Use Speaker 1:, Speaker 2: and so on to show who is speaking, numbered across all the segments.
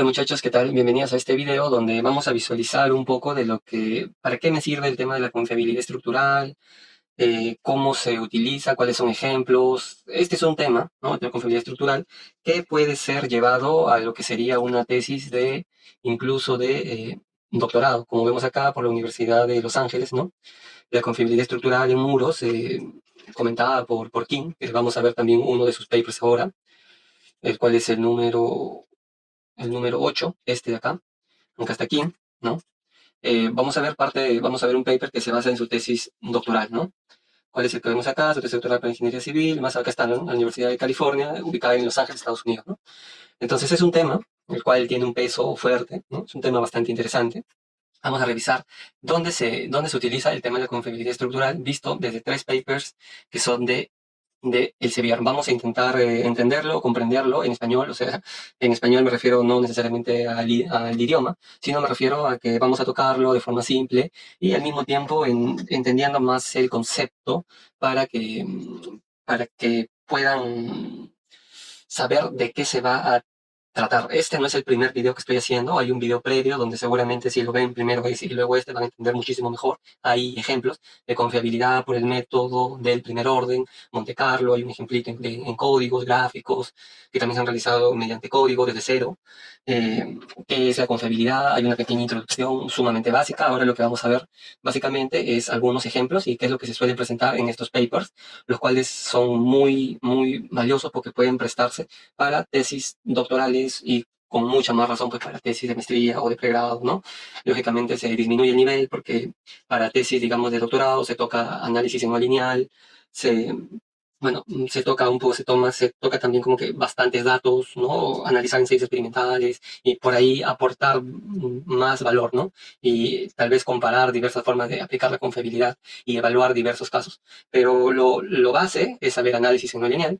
Speaker 1: Hola muchachos, ¿qué tal? Bienvenidos a este video donde vamos a visualizar un poco de para qué me sirve el tema de la confiabilidad estructural, cómo se utiliza, cuáles son ejemplos. Este es un tema, ¿no? De la confiabilidad estructural que puede ser llevado a lo que sería una tesis incluso de doctorado, como vemos acá por la Universidad de Los Ángeles, ¿no? La confiabilidad estructural en muros, comentada por King, que vamos a ver también uno de sus papers ahora, el cual es el número 8, este de acá, aunque hasta aquí, ¿no? Vamos a ver un paper que se basa en su tesis doctoral, ¿no? ¿Cuál es el que vemos acá? Su tesis doctoral para ingeniería civil, más acá está, ¿no? La Universidad de California, ubicada en Los Ángeles, Estados Unidos, ¿no? Entonces es un tema el cual tiene un peso fuerte, ¿no? Es un tema bastante interesante. Vamos a revisar dónde se utiliza el tema de la confiabilidad estructural, visto desde tres papers que son de Elsevier. Vamos a intentar entenderlo, comprenderlo en español, o sea, en español me refiero no necesariamente al idioma, sino me refiero a que vamos a tocarlo de forma simple y al mismo tiempo entendiendo más el concepto para que puedan saber de qué se va a tratar. Este no es el primer video que estoy haciendo, hay un video previo donde seguramente si lo ven primero y luego este van a entender muchísimo mejor. Hay ejemplos de confiabilidad por el método del primer orden, Monte Carlo, hay un ejemplito en códigos, gráficos, que también se han realizado mediante código desde cero. ¿Qué es la confiabilidad? Hay una pequeña introducción sumamente básica. Ahora lo que vamos a ver básicamente es algunos ejemplos y qué es lo que se suele presentar en estos papers, los cuales son muy, muy valiosos porque pueden prestarse para tesis doctorales y con mucha más razón pues para tesis de maestría o de pregrado, ¿no? Lógicamente se disminuye el nivel porque para tesis, digamos, de doctorado se toca análisis en no lineal, se, bueno, se toca también como que bastantes datos, ¿no? Analizar ensayos experimentales y por ahí aportar más valor, ¿no? Y tal vez comparar diversas formas de aplicar la confiabilidad y evaluar diversos casos. Pero lo base es saber análisis en no lineal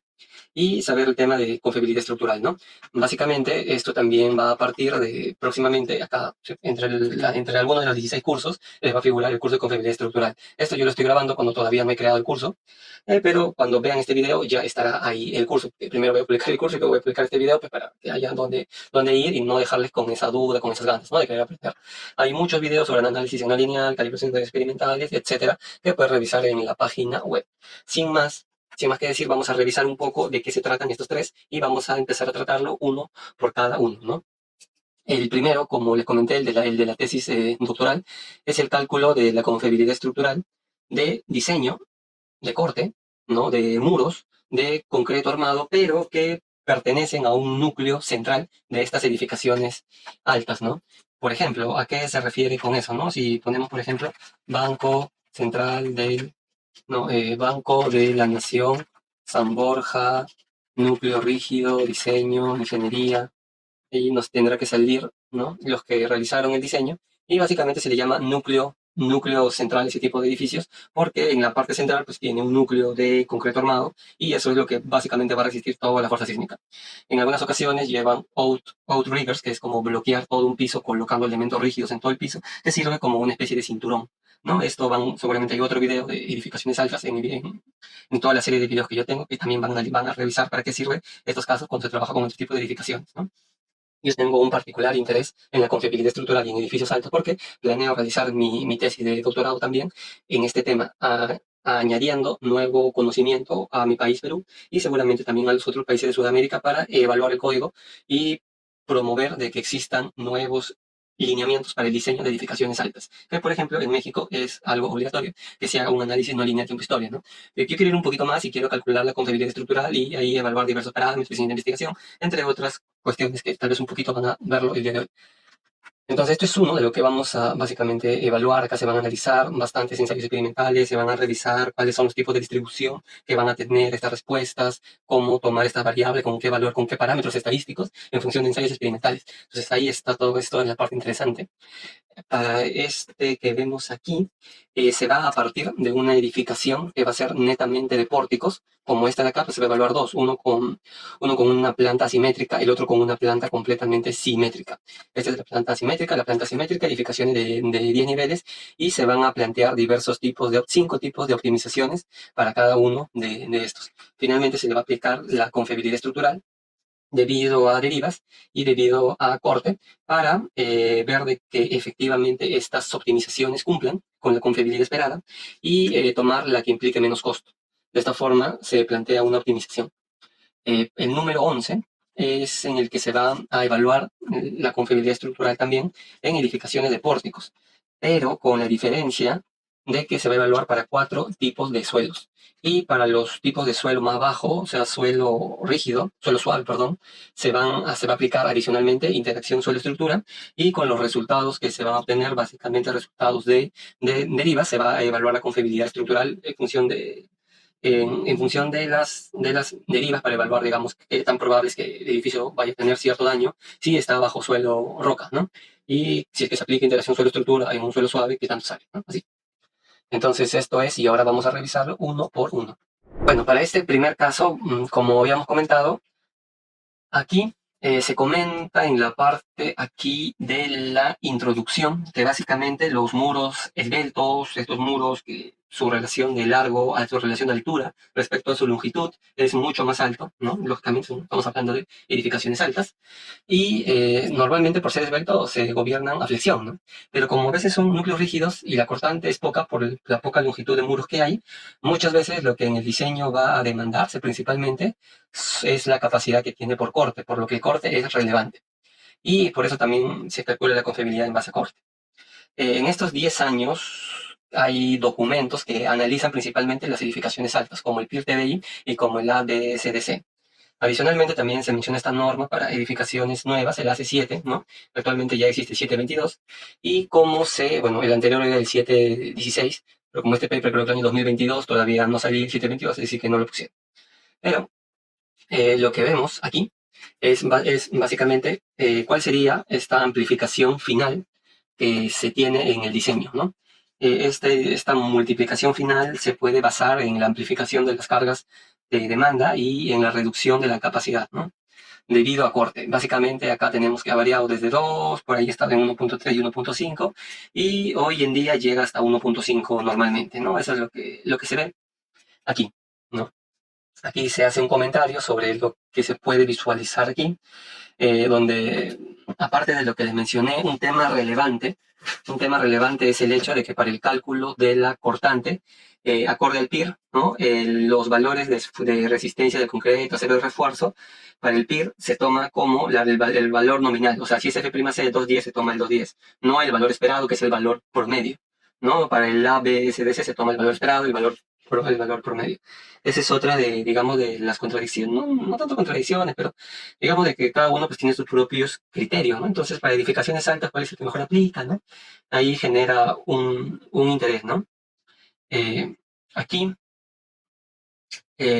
Speaker 1: y saber el tema de confiabilidad estructural, ¿no? Básicamente, esto también va a partir de próximamente, acá, entre algunos de los 16 cursos, les va a figurar el curso de confiabilidad estructural. Esto yo lo estoy grabando cuando todavía no he creado el curso, pero cuando vean este video ya estará ahí el curso. Primero voy a publicar el curso y luego voy a publicar este video pues, para que haya donde ir y no dejarles con esa duda, con esas ganas, ¿no? De querer aprender. Hay muchos videos sobre análisis en no lineal, calibraciones experimentales, etcétera, que puedes revisar en la página web. Sin más, sin más que decir, vamos a revisar un poco de qué se tratan estos tres y vamos a empezar a tratarlo uno por cada uno, ¿no? El primero, como les comenté, el de la tesis doctoral, es el cálculo de la confiabilidad estructural de diseño, de corte, ¿no? De muros de concreto armado, pero que pertenecen a un núcleo central de estas edificaciones altas, ¿no? Por ejemplo, ¿a qué se refiere con eso, no? Si ponemos, por ejemplo, Banco Central del no, Banco de la Nación, San Borja, núcleo rígido, diseño, ingeniería, y nos tendrá que salir, ¿no? Los que realizaron el diseño, y básicamente se le llama núcleo central ese tipo de edificios, porque en la parte central pues tiene un núcleo de concreto armado, y eso es lo que básicamente va a resistir toda la fuerza sísmica. En algunas ocasiones llevan outriggers, que es como bloquear todo un piso colocando elementos rígidos en todo el piso, que sirve como una especie de cinturón, ¿no? Seguramente hay otro video de edificaciones altas en toda la serie de videos que yo tengo, que también van a revisar para qué sirve estos casos cuando se trabaja con otro tipo de edificaciones, ¿no? Yo tengo un particular interés en la confiabilidad estructural y en edificios altos porque planeo realizar mi tesis de doctorado también en este tema, añadiendo nuevo conocimiento a mi país, Perú, y seguramente también a los otros países de Sudamérica para evaluar el código y promover de que existan nuevos lineamientos para el diseño de edificaciones altas. Que, por ejemplo, en México es algo obligatorio que se haga un análisis no lineal tiempo-historia, ¿no? Yo quiero ir un poquito más y quiero calcular la confiabilidad estructural y ahí evaluar diversos parámetros de investigación, entre otras cuestiones que tal vez un poquito van a verlo el día de hoy. Entonces, esto es uno de lo que vamos a básicamente evaluar. Acá se van a analizar bastantes ensayos experimentales, se van a revisar cuáles son los tipos de distribución que van a tener estas respuestas, cómo tomar esta variable, con qué valor, con qué parámetros estadísticos en función de ensayos experimentales. Entonces, ahí está todo esto en la parte interesante. Para este que vemos aquí, se va a partir de una edificación que va a ser netamente de pórticos, como esta de acá, pues se va a evaluar dos, uno con una planta asimétrica, el otro con una planta completamente simétrica. Esta es la planta asimétrica, edificaciones de 10 niveles, y se van a plantear cinco tipos de optimizaciones para cada uno de estos. Finalmente se le va a aplicar la confiabilidad estructural, debido a derivas y debido a corte para ver de que efectivamente estas optimizaciones cumplan con la confiabilidad esperada y tomar la que implique menos costo. De esta forma se plantea una optimización. El número 11 es en el que se va a evaluar la confiabilidad estructural también en edificaciones de pórticos, pero con la diferencia de que se va a evaluar para 4 tipos de suelos. Y para los tipos de suelo más bajo, o sea, suelo rígido, suelo suave, perdón, se va a aplicar adicionalmente interacción suelo-estructura y con los resultados que se van a obtener, básicamente resultados de derivas, se va a evaluar la confiabilidad estructural en función en función de las derivas para evaluar, digamos, qué tan probable es que el edificio vaya a tener cierto daño si está bajo suelo roca, ¿no? Y si es que se aplica interacción suelo-estructura en un suelo suave, qué tanto sale, ¿no? Así. Entonces esto es, y ahora vamos a revisarlo uno por uno. Bueno, para este primer caso, como habíamos comentado, aquí se comenta en la parte aquí de la introducción que básicamente los muros esbeltos, estos muros que su relación de largo a su relación de altura respecto a su longitud es mucho más alto, ¿no? Lógicamente estamos hablando de edificaciones altas y normalmente por ser esbeltos se gobiernan a flexión, ¿no? Pero como a veces son núcleos rígidos y la cortante es poca por la poca longitud de muros que hay, muchas veces lo que en el diseño va a demandarse principalmente es la capacidad que tiene por corte, por lo que el corte es relevante. Y por eso también se calcula la confiabilidad en base a corte. En estos 10 años hay documentos que analizan principalmente las edificaciones altas, como el PIR-TDI y como el ABSDC. Adicionalmente también se menciona esta norma para edificaciones nuevas, el AC7, ¿no? Actualmente ya existe el 722 y bueno, el anterior era el 716, pero como este paper creo que el año 2022 todavía no salía el 722, es decir que no lo pusieron. Pero lo que vemos aquí es básicamente cuál sería esta amplificación final que se tiene en el diseño, ¿no? Esta multiplicación final se puede basar en la amplificación de las cargas de demanda y en la reducción de la capacidad, ¿no? Debido a corte. Básicamente acá tenemos que ha variado desde 2, por ahí está en 1.3 y 1.5, y hoy en día llega hasta 1.5 normalmente, ¿no? Eso es lo que se ve aquí, ¿no? Aquí se hace un comentario sobre lo que se puede visualizar aquí, donde, aparte de lo que les mencioné, un tema relevante es el hecho de que para el cálculo de la cortante, acorde al PIR, ¿no? Los valores de resistencia del concreto, acero de refuerzo, para el PIR se toma como el valor nominal. O sea, si es F'C de 210, se toma el 210, no el valor esperado, que es el valor promedio, ¿no? Para el ABSDC se toma el valor esperado, el valor promedio. Esa es otra de, digamos, de las contradicciones, no tanto contradicciones, pero digamos de que cada uno pues tiene sus propios criterios, ¿no? Entonces, para edificaciones altas, ¿cuál es el que mejor aplica, ¿no? Ahí genera un interés, ¿no? Eh, aquí,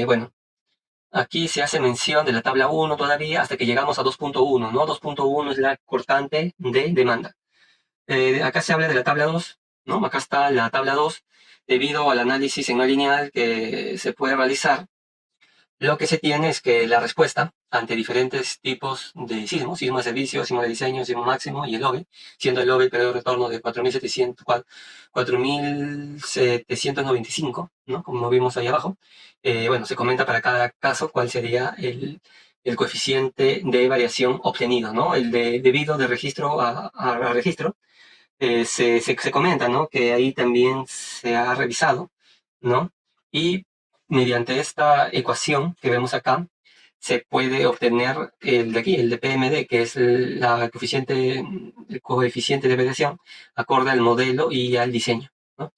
Speaker 1: bueno, aquí se hace mención de la tabla 1 todavía hasta que llegamos a 2.1, ¿no? 2.1 es la cortante de demanda. Acá se habla de la tabla 2, ¿no? Acá está la tabla 2 debido al análisis en no lineal que se puede realizar. Lo que se tiene es que la respuesta ante diferentes tipos de sismo de servicio, sismo de diseño, sismo máximo y el OBE, siendo el OBE el periodo de retorno de 4.795, ¿no? Como vimos ahí abajo, bueno, se comenta para cada caso cuál sería el coeficiente de variación obtenido, ¿no? El debido de registro a registro. Se comenta, ¿no? Que ahí también se ha revisado, ¿no? Y mediante esta ecuación que vemos acá, se puede obtener el de aquí, el de PMD, que es el coeficiente de variación acorde al modelo y al diseño, ¿no?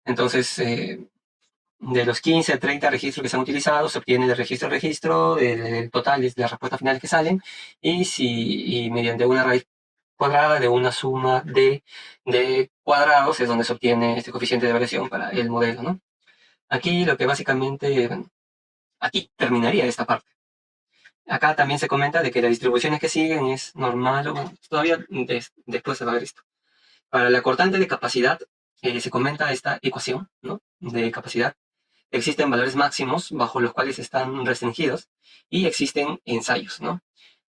Speaker 1: Entonces, de los 15 a 30 registros que se han utilizado, se obtiene de registro a registro, el total de las respuestas finales que salen, y mediante una raíz cuadrada de una suma de cuadrados es donde se obtiene este coeficiente de variación para el modelo, ¿no? Aquí lo que básicamente, bueno, aquí terminaría esta parte. Acá también se comenta de que las distribuciones que siguen es normal, o bueno, todavía después se va a ver esto. Para la cortante de capacidad se comenta esta ecuación, ¿no? De capacidad. Existen valores máximos bajo los cuales están restringidos y existen ensayos, ¿no?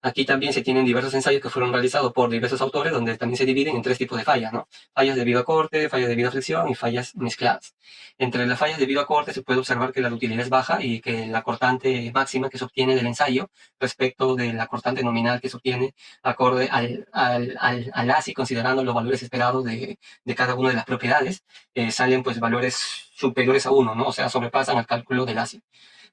Speaker 1: Aquí también se tienen diversos ensayos que fueron realizados por diversos autores, donde también se dividen en tres tipos de fallas, ¿no? Fallas debido a corte, fallas debido a fricción y fallas mezcladas. Entre las fallas debido a corte se puede observar que la ductilidad es baja y que la cortante máxima que se obtiene del ensayo respecto de la cortante nominal que se obtiene acorde al ASI, considerando los valores esperados de cada una de las propiedades, salen pues valores superiores a 1, ¿no? O sea, sobrepasan el cálculo del ASI.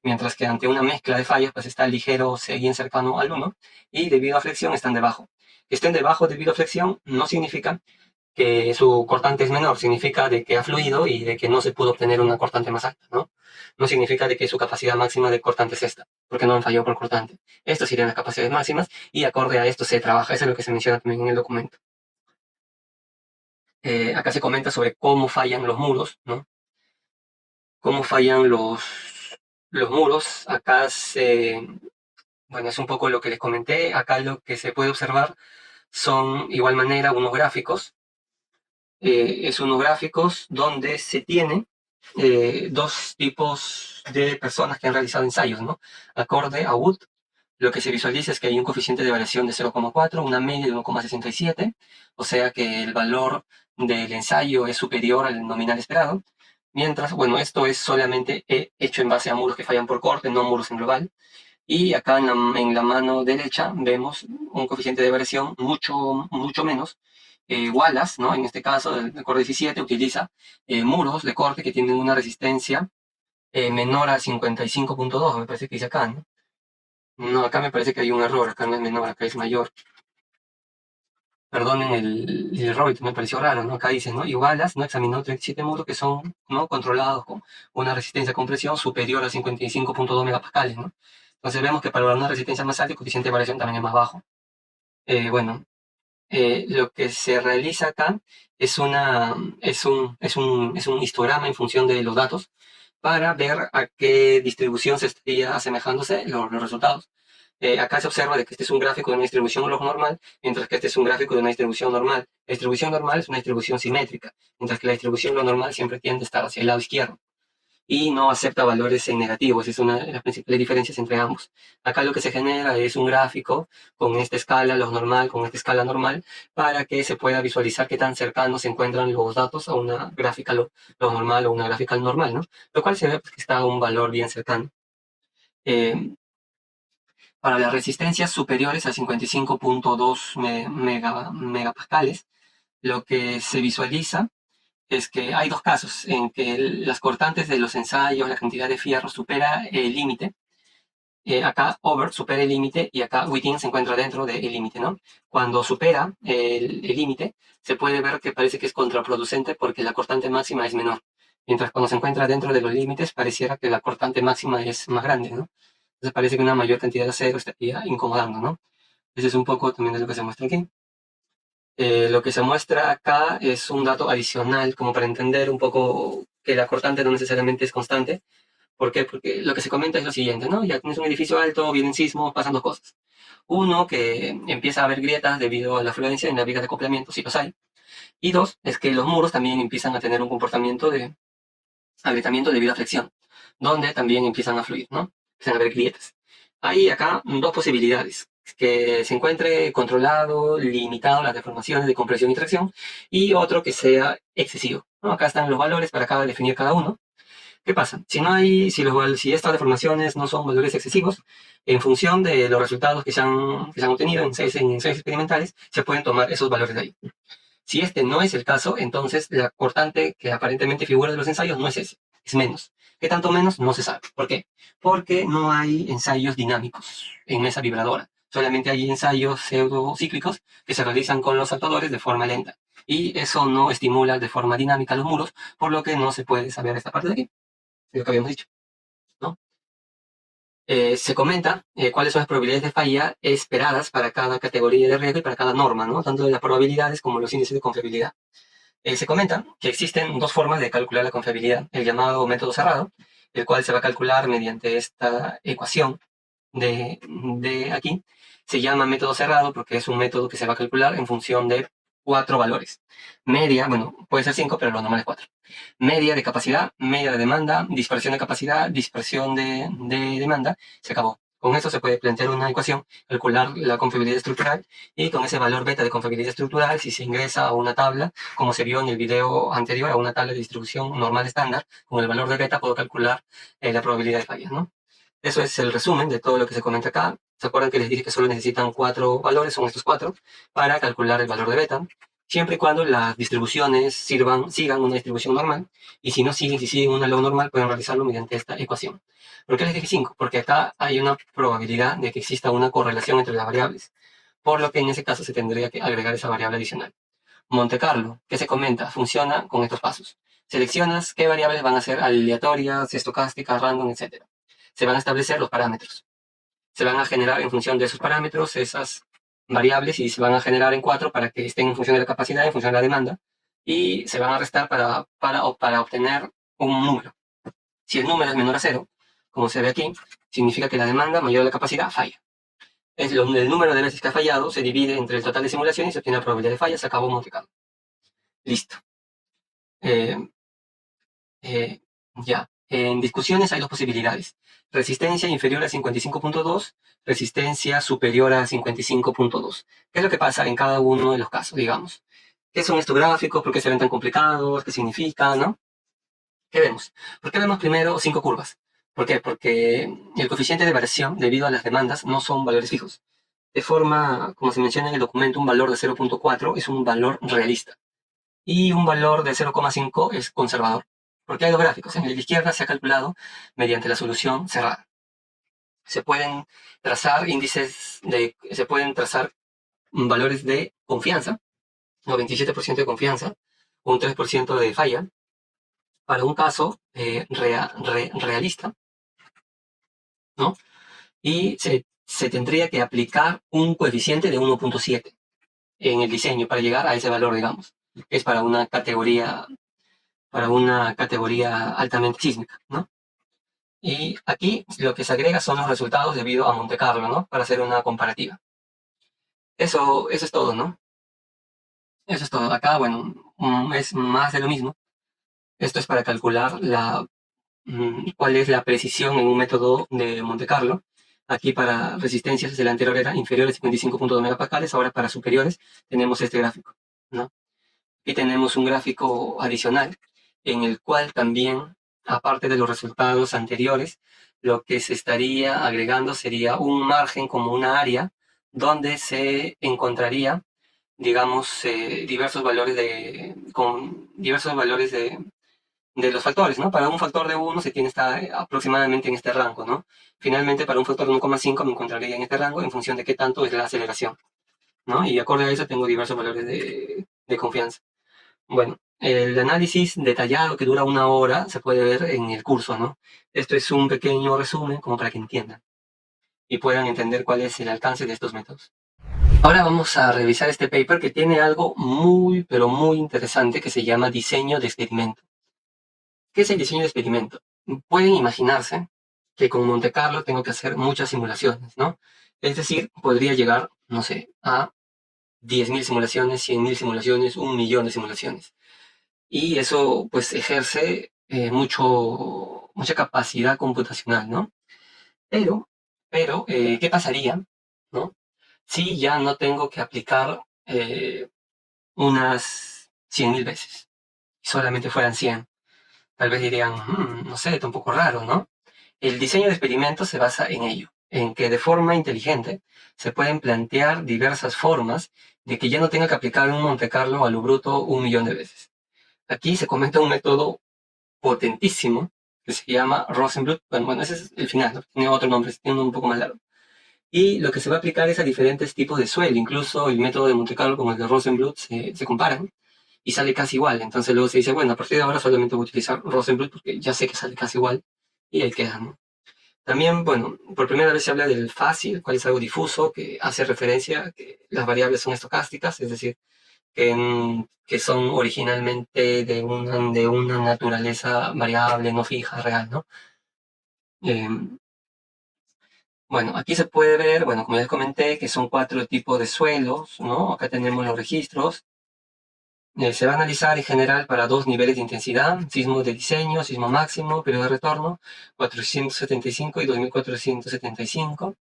Speaker 1: Mientras que ante una mezcla de fallas, pues está ligero, bien cercano al 1, y debido a flexión están debajo. Que estén debajo debido a flexión no significa que su cortante es menor, significa de que ha fluido y de que no se pudo obtener una cortante más alta, ¿no? No significa de que su capacidad máxima de cortante es esta, porque no han fallado por cortante. Estas serían las capacidades máximas y acorde a esto se trabaja, eso es lo que se menciona también en el documento. Acá se comenta sobre cómo fallan los muros, ¿no? Cómo fallan los muros. Acá bueno, es un poco lo que les comenté. Acá lo que se puede observar son, igual manera, unos gráficos. Es unos gráficos donde se tienen dos tipos de personas que han realizado ensayos, ¿no? Acorde a Wood, lo que se visualiza es que hay un coeficiente de variación de 0,4, una media de 1,67, o sea que el valor del ensayo es superior al nominal esperado. Mientras, bueno, esto es solamente hecho en base a muros que fallan por corte, no muros en global. Y acá en la mano derecha vemos un coeficiente de variación mucho menos. Wallace, ¿no? En este caso, el Core 17 utiliza muros de corte que tienen una resistencia menor a 55.2, me parece que dice acá, ¿no? No, acá me parece que hay un error, acá no es menor, acá es mayor. Perdonen el error, me pareció raro, ¿no? Acá dice, ¿no? Y Wallace no examinó 37 muros que son, ¿no?, controlados con una resistencia a compresión superior a 55.2 megapascales, ¿no? Entonces vemos que para una resistencia más alta el coeficiente de variación también es más bajo. Bueno, lo que se realiza acá es un histograma en función de los datos para ver a qué distribución se estaría asemejándose los resultados. Acá se observa de que este es un gráfico de una distribución log normal, mientras que este es un gráfico de una distribución normal. La distribución normal es una distribución simétrica, mientras que la distribución log normal siempre tiende a estar hacia el lado izquierdo y no acepta valores en negativos. Es una de las principales diferencias entre ambos. Acá lo que se genera es un gráfico con esta escala log normal, con esta escala normal, para que se pueda visualizar qué tan cercanos se encuentran los datos a una gráfica log normal o una gráfica normal, ¿no? Lo cual se ve pues, que está a un valor bien cercano. Para las resistencias superiores a 55.2 megapascales, lo que se visualiza es que hay dos casos en que las cortantes de los ensayos, la cantidad de fierro supera el límite. Acá over supera el límite y acá within se encuentra dentro del límite, ¿no? Cuando supera el límite, se puede ver que parece que es contraproducente porque la cortante máxima es menor. Mientras cuando se encuentra dentro de los límites, pareciera que la cortante máxima es más grande, ¿no? Entonces parece que una mayor cantidad de acero estaría incomodando, ¿no? Ese es un poco también de lo que se muestra aquí. Lo que se muestra acá es un dato adicional, como para entender un poco que la cortante no necesariamente es constante. ¿Por qué? Porque lo que se comenta es lo siguiente, ¿no? Ya tienes un edificio alto, vienen sismos, pasan dos cosas. Uno, que empieza a haber grietas debido a la afluencia en las vigas de acoplamiento, si los hay. Y dos, es que los muros también empiezan a tener un comportamiento de agrietamiento debido a flexión, donde también empiezan a fluir, ¿no? Empiezan a haber grietas. Hay acá dos posibilidades: que se encuentre controlado, limitado las deformaciones de compresión y tracción, y otro que sea excesivo, ¿no? Acá están los valores para definir cada uno. ¿Qué pasa? Si estas deformaciones no son valores excesivos, en función de los resultados que se han obtenido en ensayos experimentales, se pueden tomar esos valores de ahí. Si este no es el caso, entonces la cortante que aparentemente figura de los ensayos no es ese, es menos. ¿Qué tanto menos? No se sabe. ¿Por qué? Porque no hay ensayos dinámicos en mesa vibradora. Solamente hay ensayos pseudocíclicos que se realizan con los saltadores de forma lenta. Y eso no estimula de forma dinámica los muros, por lo que no se puede saber esta parte de aquí, es lo que habíamos dicho, ¿no? Se comenta cuáles son las probabilidades de falla esperadas para cada categoría de riesgo y para cada norma, ¿no? Tanto de las probabilidades como los índices de confiabilidad. Se comenta que existen dos formas de calcular la confiabilidad: el llamado método cerrado, el cual se va a calcular mediante esta ecuación de aquí. Se llama método cerrado porque es un método que se va a calcular en función de 4 valores. Media, bueno, puede ser 5, pero lo normal es 4. Media de capacidad, media de demanda, dispersión de capacidad, dispersión de demanda. Se acabó. Con eso se puede plantear una ecuación, calcular la confiabilidad estructural, y con ese valor beta de confiabilidad estructural, si se ingresa a una tabla, como se vio en el video anterior, a una tabla de distribución normal estándar, con el valor de beta puedo calcular la probabilidad de fallas, ¿no? Eso es el resumen de todo lo que se comenta acá. ¿Se acuerdan que les dije que solo necesitan 4 valores? Son estos 4 para calcular el valor de beta, siempre y cuando las distribuciones sigan una distribución normal, y si no siguen, si siguen una log normal, pueden realizarlo mediante esta ecuación. ¿Por qué les dije 5? Porque acá hay una probabilidad de que exista una correlación entre las variables, por lo que en ese caso se tendría que agregar esa variable adicional. Monte Carlo, que se comenta, funciona con estos pasos. Seleccionas qué variables van a ser aleatorias, estocásticas, random, etc. Se van a establecer los parámetros. Se van a generar en función de esos parámetros esas variables, y se van a generar en 4 para que estén en función de la capacidad, en función de la demanda, y se van a restar para obtener un número. Si el número es menor a 0, como se ve aquí, significa que la demanda mayor a la capacidad falla. El número de veces que ha fallado se divide entre el total de simulaciones y se obtiene la probabilidad de falla. Se acabó Monte Carlo. Listo. Eh, eh, ya. En discusiones hay dos posibilidades. Resistencia inferior a 55.2, resistencia superior a 55.2. ¿Qué es lo que pasa en cada uno de los casos, digamos? ¿Qué son estos gráficos? ¿Por qué se ven tan complicados? ¿Qué significa? ¿No? ¿Qué vemos? ¿Por qué vemos primero 5 curvas? ¿Por qué? Porque el coeficiente de variación, debido a las demandas, no son valores fijos. De forma, como se menciona en el documento, un valor de 0.4 es un valor realista, y un valor de 0,5 es conservador. Porque hay dos gráficos. En el de izquierda se ha calculado mediante la solución cerrada. Se pueden trazar se pueden trazar valores de confianza, 97% de confianza, un 3% de falla, para un caso realista, ¿no? Y se tendría que aplicar un coeficiente de 1.7 en el diseño para llegar a ese valor, digamos. Es para una categoría altamente sísmica, ¿no? Y aquí lo que se agrega son los resultados debido a Monte Carlo, ¿no? Para hacer una comparativa. Eso es todo, ¿no? Eso es todo. Acá, bueno, es más de lo mismo. Esto es para calcular cuál es la precisión en un método de Monte Carlo. Aquí para resistencias, el anterior era inferior a 55.2 megapascales, ahora para superiores tenemos este gráfico, ¿no? Y tenemos un gráfico adicional en el cual también, aparte de los resultados anteriores, lo que se estaría agregando sería un margen como una área donde se encontraría, digamos, con diversos valores de los factores, ¿no? Para un factor de 1 se tiene que estar aproximadamente en este rango, ¿no? Finalmente, para un factor de 1,5 me encontraría en este rango en función de qué tanto es la aceleración, ¿no? Y acorde a eso tengo diversos valores de confianza. Bueno, el análisis detallado que dura 1 hora se puede ver en el curso, ¿no? Esto es un pequeño resumen como para que entiendan y puedan entender cuál es el alcance de estos métodos. Ahora vamos a revisar este paper que tiene algo muy, pero muy interesante que se llama diseño de experimento. ¿Qué es el diseño de experimento? Pueden imaginarse que con Monte Carlo tengo que hacer muchas simulaciones, ¿no? Es decir, podría llegar, no sé, a 10.000 simulaciones, 100.000 simulaciones, 1.000.000 de simulaciones. Y eso pues ejerce mucha capacidad computacional, ¿no? Pero, ¿qué pasaría, ¿no? Si ya no tengo que aplicar unas 100.000 veces, y solamente fueran 100. Tal vez dirían, no sé, está un poco raro, ¿no? El diseño de experimentos se basa en ello, en que de forma inteligente se pueden plantear diversas formas de que ya no tenga que aplicar un Monte Carlo a lo bruto 1.000.000 de veces. Aquí se comenta un método potentísimo que se llama Rosenbluth. Bueno, ese es el final, ¿no? Tiene otro nombre, tiene uno un poco más largo. Y lo que se va a aplicar es a diferentes tipos de suelo. Incluso el método de Monte Carlo con el de Rosenbluth se comparan y sale casi igual. Entonces luego se dice, bueno, a partir de ahora solamente voy a utilizar Rosenbluth porque ya sé que sale casi igual, y ahí queda, ¿no? También, bueno, por primera vez se habla del fácil, cual es algo difuso, que hace referencia a que las variables son estocásticas, es decir, que son originalmente de una naturaleza variable, no fija, real, ¿no? Bueno, aquí se puede ver, bueno, como ya les comenté, que son 4 tipos de suelos, ¿no? Acá tenemos los registros. Se va a analizar en general para dos niveles de intensidad: sismo de diseño, sismo máximo, periodo de retorno, 475 y 2475.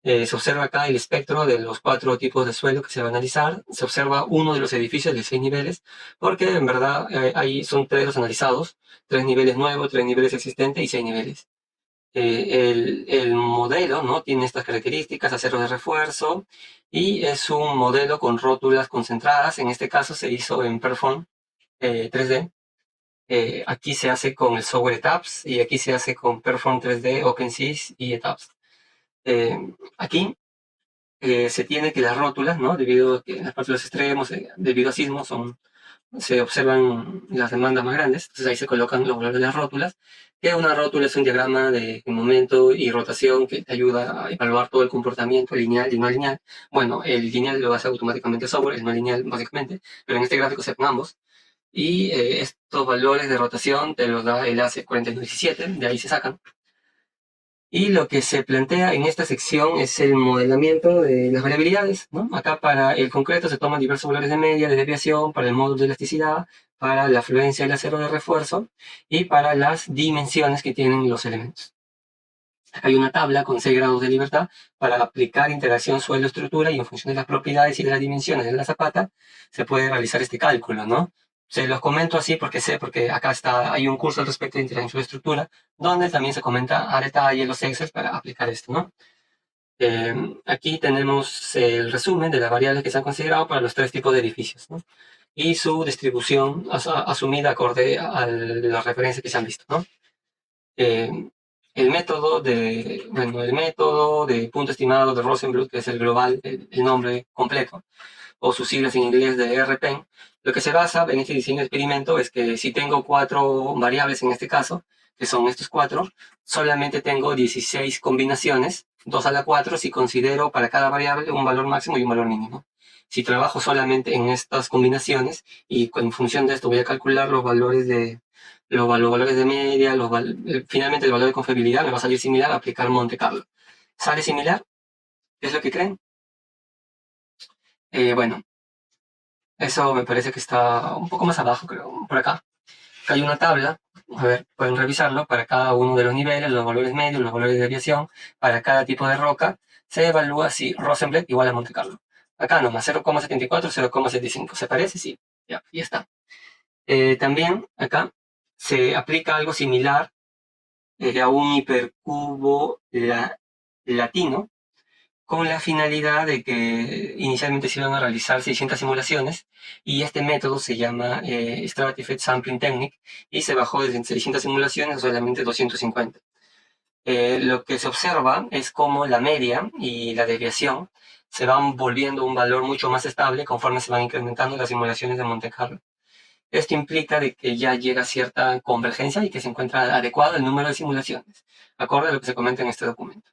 Speaker 1: Se observa acá el espectro de los 4 tipos de suelo que se va a analizar. Se observa uno de los edificios de 6 niveles, porque en verdad ahí son 3 los analizados: 3 niveles nuevos, 3 niveles existentes y 6 niveles. El modelo, ¿no?, tiene estas características: acero de refuerzo, y es un modelo con rótulas concentradas. En este caso se hizo en Perform 3D. Aquí se hace con el software ETAPS, y aquí se hace con Perform 3D, OpenSys y ETAPS. Aquí se tiene que las rótulas, ¿no?, debido a que en las partes de los extremos, debido a sismos, se observan las demandas más grandes. Entonces ahí se colocan los valores de las rótulas, que una rótula es un diagrama de momento y rotación que te ayuda a evaluar todo el comportamiento lineal y no lineal. Bueno, el lineal lo hace automáticamente el software, el no lineal básicamente, pero en este gráfico se ven ambos. Y estos valores de rotación te los da el AC4917, de ahí se sacan. Y lo que se plantea en esta sección es el modelamiento de las variabilidades, ¿no? Acá para el concreto se toman diversos valores de media, de desviación, para el módulo de elasticidad, para la fluencia del acero de refuerzo y para las dimensiones que tienen los elementos. Acá hay una tabla con 6 grados de libertad para aplicar interacción suelo-estructura, y en función de las propiedades y de las dimensiones de la zapata se puede realizar este cálculo, ¿no? Se los comento así porque acá hay un curso al respecto de interacción suelo-estructura, donde también se comenta a detalle los Excel para aplicar esto, ¿no? Aquí tenemos el resumen de las variables que se han considerado para los 3 tipos de edificios, ¿no?, y su distribución asumida acorde a las referencias que se han visto, ¿no? El método de punto estimado de Rosenbluth, que es el global, el nombre completo, o sus siglas en inglés de RPEN, lo que se basa en este diseño de experimento es que si tengo 4 variables en este caso, que son estos 4, solamente tengo 16 combinaciones, 2 a la 4, si considero para cada variable un valor máximo y un valor mínimo. Si trabajo solamente en estas combinaciones y en función de esto voy a calcular los valores de media, finalmente el valor de confiabilidad me va a salir similar a aplicar Monte Carlo. ¿Sale similar? ¿Qué es lo que creen? Bueno, eso me parece que está un poco más abajo, creo, por acá. Acá hay una tabla, a ver, pueden revisarlo, para cada uno de los niveles, los valores medios, los valores de desviación, para cada tipo de roca, se evalúa si Rosenbluth igual a Monte Carlo. Acá nomás, 0,74, 0,75. ¿Se parece? Sí, ya está. También acá se aplica algo similar a un hipercubo latino, con la finalidad de que inicialmente se iban a realizar 600 simulaciones, y este método se llama Stratified Sampling Technique, y se bajó desde 600 simulaciones a solamente 250. Lo que se observa es cómo la media y la desviación se van volviendo un valor mucho más estable conforme se van incrementando las simulaciones de Monte Carlo. Esto implica de que ya llega a cierta convergencia y que se encuentra adecuado el número de simulaciones, acorde a lo que se comenta en este documento.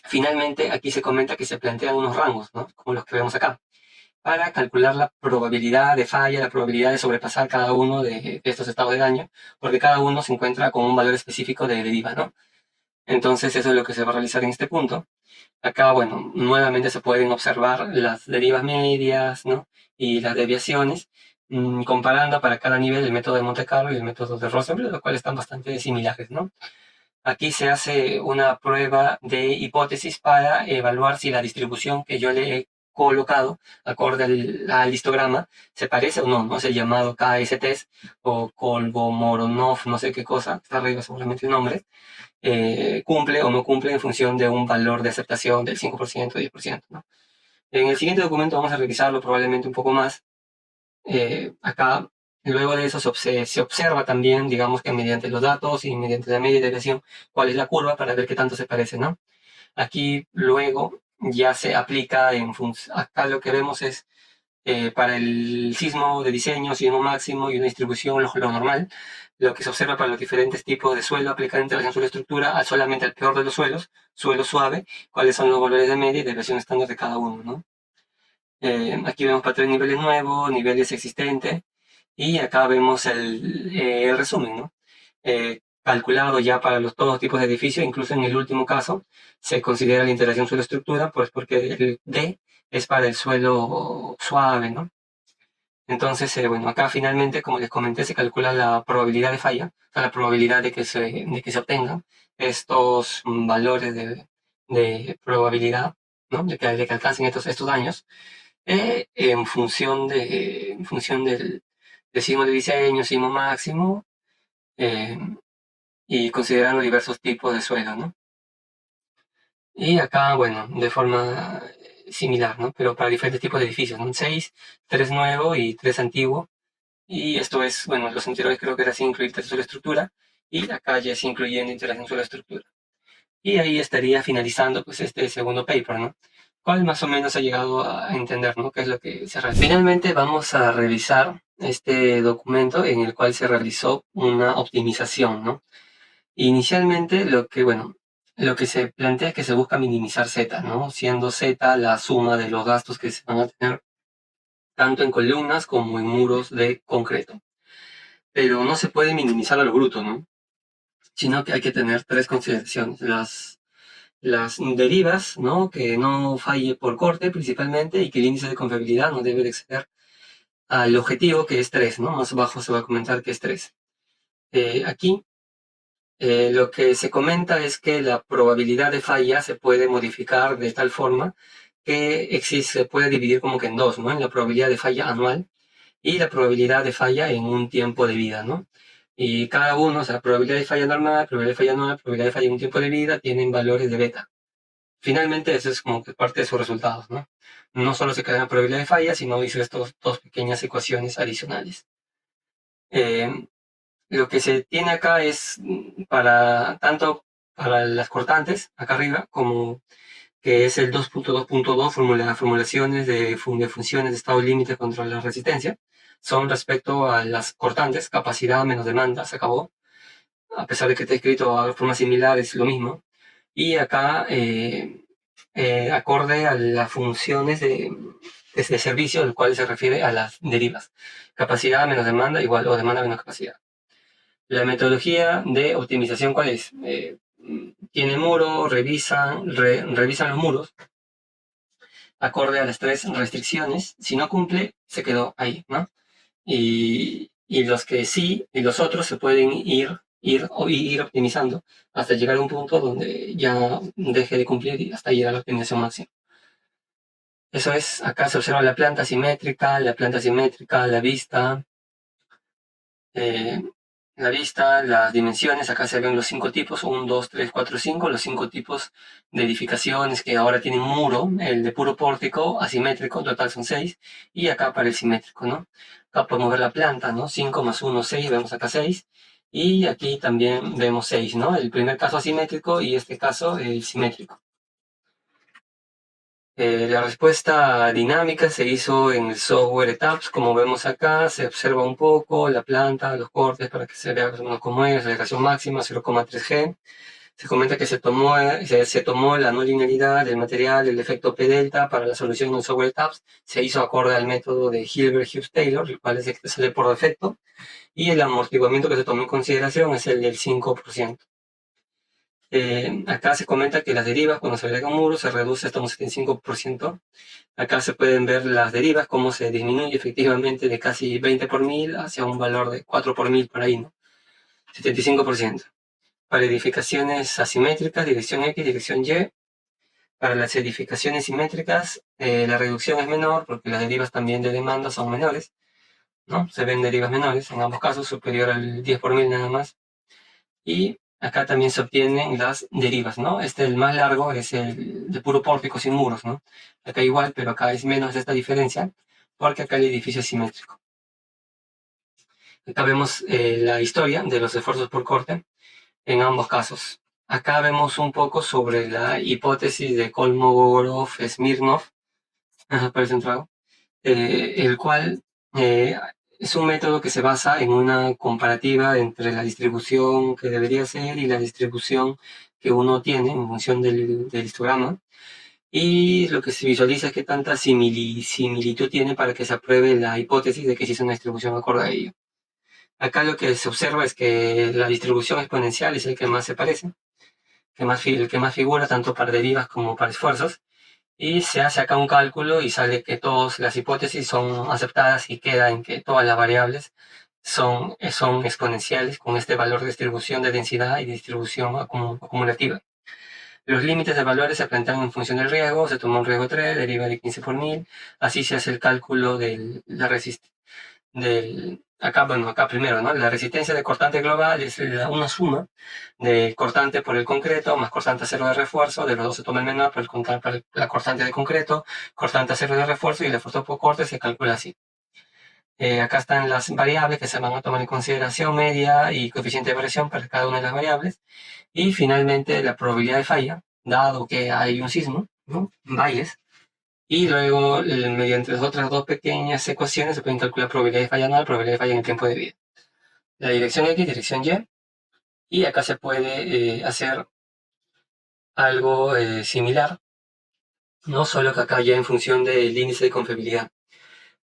Speaker 1: Finalmente, aquí se comenta que se plantean unos rangos, ¿no?, como los que vemos acá, para calcular la probabilidad de falla, la probabilidad de sobrepasar cada uno de estos estados de daño, porque cada uno se encuentra con un valor específico de deriva, ¿no? Entonces, eso es lo que se va a realizar en este punto. Acá, bueno, nuevamente se pueden observar las derivas medias, ¿no?, y las desviaciones, comparando para cada nivel el método de Monte Carlo y el método de Rosenbluth, los cuales están bastante similares, ¿no? Aquí se hace una prueba de hipótesis para evaluar si la distribución que yo le he colocado, acorde al histograma, se parece o no, ¿no? Es el llamado KS-test o Kolmogorov, no sé qué cosa, está arriba seguramente el nombre. Cumple o no cumple en función de un valor de aceptación del 5%, 10%, ¿no? En el siguiente documento vamos a revisarlo probablemente un poco más. Acá, luego de eso, se observa también, digamos que mediante los datos y mediante la media de desviación, cuál es la curva para ver qué tanto se parece, ¿no? Aquí luego ya se aplica acá lo que vemos es para el sismo de diseño, sismo máximo y una distribución, lo normal, lo que se observa para los diferentes tipos de suelo, aplicar interacción suelo-estructura solamente al peor de los suelos, suelo suave, cuáles son los valores de media y desviación estándar de cada uno, ¿no? Aquí vemos para 3 niveles nuevos, niveles existentes, y acá vemos el resumen, ¿no? Calculado ya para todos los tipos de edificios, incluso en el último caso, se considera la interacción suelo-estructura, pues porque el D es para el suelo suave, ¿no? Entonces, bueno, acá finalmente, como les comenté, se calcula la probabilidad de falla, o sea, la probabilidad de que se obtengan estos valores de probabilidad, ¿no? De que alcancen estos daños, en función del signo de diseño, signo máximo, eh, y considerando diversos tipos de suelo, ¿no? Y acá, bueno, de forma similar, ¿no? Pero para diferentes tipos de edificios, ¿no? 6, 3 nuevo y 3 antiguo. Y esto es, bueno, los anteriores creo que era sin incluir texto de estructura, y acá ya es incluyendo interacción sobre estructura. Y ahí estaría finalizando pues este segundo paper, ¿no? ¿Cuál más o menos ha llegado a entender, ¿no? ¿Qué es lo que se realiza? Finalmente vamos a revisar este documento en el cual se realizó una optimización, ¿no? Inicialmente lo que se plantea es que se busca minimizar Z, ¿no? Siendo Z la suma de los gastos que se van a tener tanto en columnas como en muros de concreto. Pero no se puede minimizar a lo bruto, ¿no? Sino que hay que tener tres consideraciones. Las derivas, ¿no? Que no falle por corte principalmente y que el índice de confiabilidad no debe de exceder al objetivo que es 3, ¿no? Más abajo se va a comentar que es 3. Aquí lo que se comenta es que la probabilidad de falla se puede modificar de tal forma que se puede dividir como que en dos, ¿no? En la probabilidad de falla anual y la probabilidad de falla en un tiempo de vida, ¿no? Y cada uno, o sea, probabilidad de falla normal, probabilidad de falla anual, probabilidad de falla en un tiempo de vida, tienen valores de beta. Finalmente, eso es como que parte de sus resultados, ¿no? No solo se queda en la probabilidad de falla, sino hizo estas dos pequeñas ecuaciones adicionales. Lo que se tiene acá es tanto para las cortantes, acá arriba, como que es el 2.2.2, formulaciones de funciones de estado límite contra la resistencia, son respecto a las cortantes, capacidad menos demanda, se acabó, a pesar de que está escrito de forma similar, es lo mismo. Y acá, acorde a las funciones de servicio, el cual se refiere a las derivas. Capacidad menos demanda igual, o demanda menos capacidad. La metodología de optimización, ¿cuál es? Tiene muro, revisan los muros, acorde a las tres restricciones. Si no cumple, se quedó ahí, ¿no? Y los que sí, y los otros se pueden ir optimizando hasta llegar a un punto donde ya deje de cumplir y hasta llegar a la optimización máxima. Eso es, acá se observa la planta simétrica, la vista, las dimensiones. Acá se ven los 5 tipos, 1, 2, 3, 4, 5, los 5 tipos de edificaciones que ahora tienen muro, el de puro pórtico, asimétrico, en total son 6, y acá para el simétrico, ¿no? Acá podemos ver la planta, ¿no? 5 más 1, 6, vemos acá 6, y aquí también vemos 6, ¿no? El primer caso asimétrico y este caso el simétrico. La respuesta dinámica se hizo en el software ETAPS, como vemos acá, se observa un poco la planta, los cortes para que se vea cómo es, la aceleración máxima 0,3 G. Se comenta que se tomó la no linealidad del material, el efecto P delta para la solución en el software ETAPS, se hizo acorde al método de Hilbert-Hughes-Taylor, el cual es el que sale por defecto, y el amortiguamiento que se tomó en consideración es el del 5%. Acá se comenta que las derivas, cuando se agrega un muro, se reduce hasta un 75%. Acá se pueden ver las derivas, cómo se disminuye efectivamente de casi 20 por mil hacia un valor de 4 por mil por ahí, ¿no? 75%. Para edificaciones asimétricas, dirección X, dirección Y. Para las edificaciones simétricas, la reducción es menor porque las derivas también de demanda son menores, ¿no? Se ven derivas menores, en ambos casos superior al 10 por mil nada más. Y acá también se obtienen las derivas, ¿no? El más largo es el de puro pórtico sin muros, ¿no? Acá igual, pero acá es menos esta diferencia, porque acá el edificio es simétrico. Acá vemos la historia de los esfuerzos por corte en ambos casos. Acá vemos un poco sobre la hipótesis de Kolmogorov-Smirnov, parece un trago, el cual es un método que se basa en una comparativa entre la distribución que debería ser y la distribución que uno tiene en función del histograma. Y lo que se visualiza es que tanta similitud tiene para que se apruebe la hipótesis de que sí es una distribución acorde a ello. Acá lo que se observa es que la distribución exponencial es el que más se parece, el que más figura tanto para derivas como para esfuerzos. y se hace acá un cálculo y sale que todas las hipótesis son aceptadas y queda en que todas las variables son exponenciales con este valor de distribución de densidad y distribución acumulativa. Los límites de valores se plantean en función del riesgo, se toma un riesgo 3, deriva de 15 por 1000, así se hace el cálculo de la resistencia. Acá primero, ¿no? La resistencia de cortante global es una suma de cortante por el concreto más cortante a cero de refuerzo, de los dos se toma el menor por la cortante de concreto, cortante a cero de refuerzo y el esfuerzo por corte se calcula así. Acá están las variables que se van a tomar en consideración, media y coeficiente de variación para cada una de las variables. Y finalmente la probabilidad de falla, dado que hay un sismo, ¿no? Bayes. Y luego, mediante las otras dos pequeñas ecuaciones, se pueden calcular probabilidad de falla anual, probabilidad de falla en el tiempo de vida. La dirección X, dirección Y. Y acá se puede hacer algo similar, no solo que acá ya en función del índice de confiabilidad.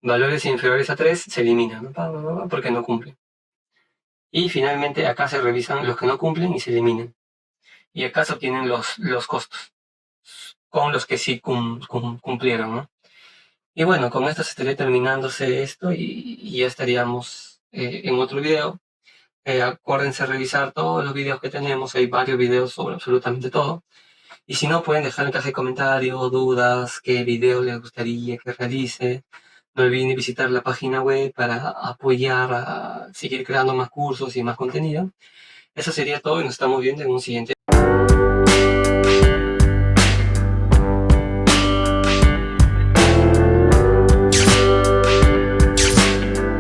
Speaker 1: Valores inferiores a 3 se eliminan, ¿no? Porque no cumplen. Y finalmente acá se revisan los que no cumplen y se eliminan. Y acá se obtienen los costos con los que sí cumplieron, ¿no? Y bueno, con esto se estaría terminándose esto y ya estaríamos en otro video. Acuérdense revisar todos los videos que tenemos, hay varios videos sobre absolutamente todo. Y si no, pueden dejar en caja de comentarios, dudas, qué video les gustaría que realice. No olviden visitar la página web para apoyar a seguir creando más cursos y más contenido. Eso sería todo y nos estamos viendo en un siguiente